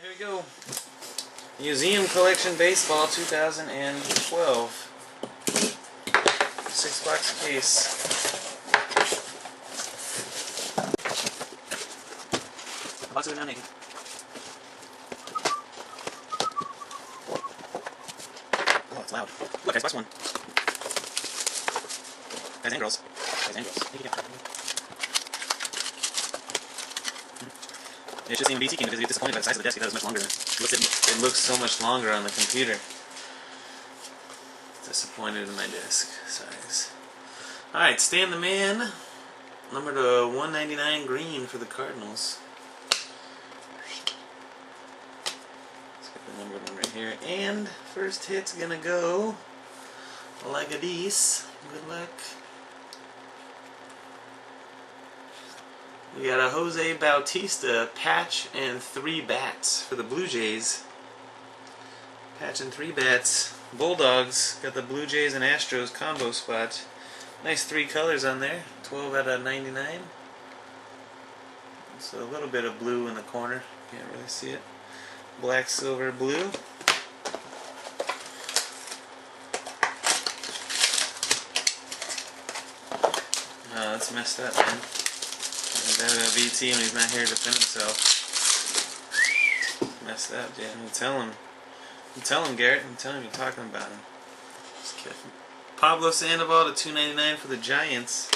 Here we go. Museum Collection Baseball 2012. 6 bucks a case. A box of it now naked. Oh, it's loud. Look, guys, box one. Guys and girls. Guys and girls. It's just in BT King because you get disappointed by the size of the desk. It was much longer than it looks so much longer on the computer. Disappointed in my desk size. Alright, Stan the Man, number to 199 green for the Cardinals. Let's get the numbered one right here. And first hit's gonna go like a Dees. Good luck. We got a Jose Bautista patch and 3 bats for the Blue Jays. Patch and 3 bats. Bulldogs got the Blue Jays and Astros combo spot. Nice 3 colors on there. 12 out of 99. So a little bit of blue in the corner. Can't really see it. Black, silver, blue. Oh, that's messed up, man. VT when he's not here to defend himself. Messed up, dude. You tell him, Garrett. You tell him you're talking about him. Just kidding. Pablo Sandoval to 299 for the Giants.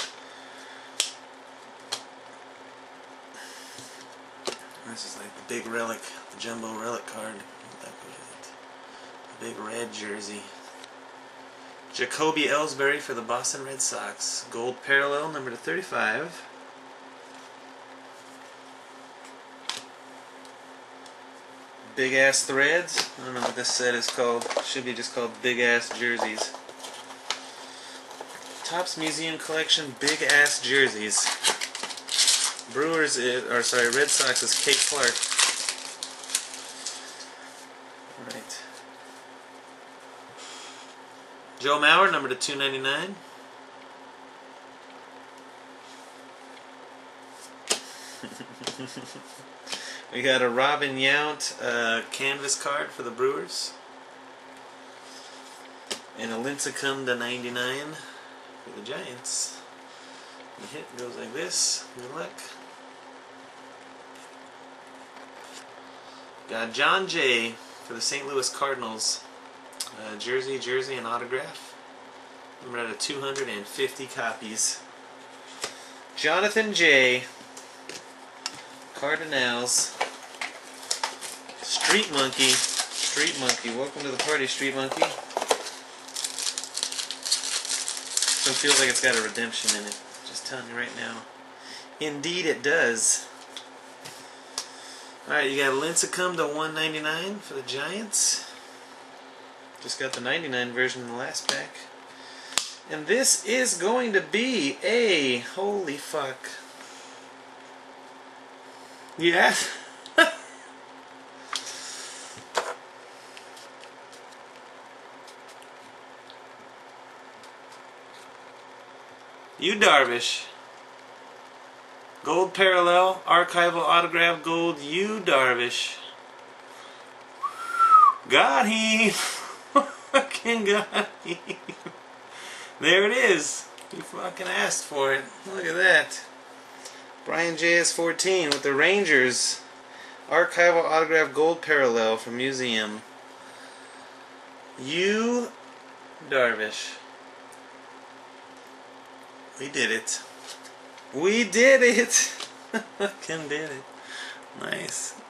This is like the big relic, the jumbo relic card. The big red jersey. Jacoby Ellsbury for the Boston Red Sox. Gold parallel, number to 35. Big ass threads. I don't know what this set is called. Should be just called big ass jerseys. Topps Museum Collection big ass jerseys. Red Sox is Kate Clark. Alright. Joe Mauer, number to 299. We got a Robin Yount canvas card for the Brewers. And a Lincecum to 99 for the Giants. The hit goes like this. Good luck. Got John Jay for the St. Louis Cardinals. Jersey, and autograph. Number out of 250 copies. Jonathan J. Cardinals. Street Monkey, welcome to the party, Street Monkey. So it feels like it's got a redemption in it. Just telling you right now. Indeed it does. Alright, you got Lincecum to 199 for the Giants. Just got the 99 version in the last pack. And this is going to be a holy fuck. Yeah. Yu Darvish. Gold parallel, archival autograph gold, Yu Darvish. Got him! Fucking got him! There it is. You fucking asked for it. Look at that. Brian JS14 with the Rangers. Archival autograph gold parallel from Museum. Yu Darvish. We did it. We did it! Fucking did it. Nice.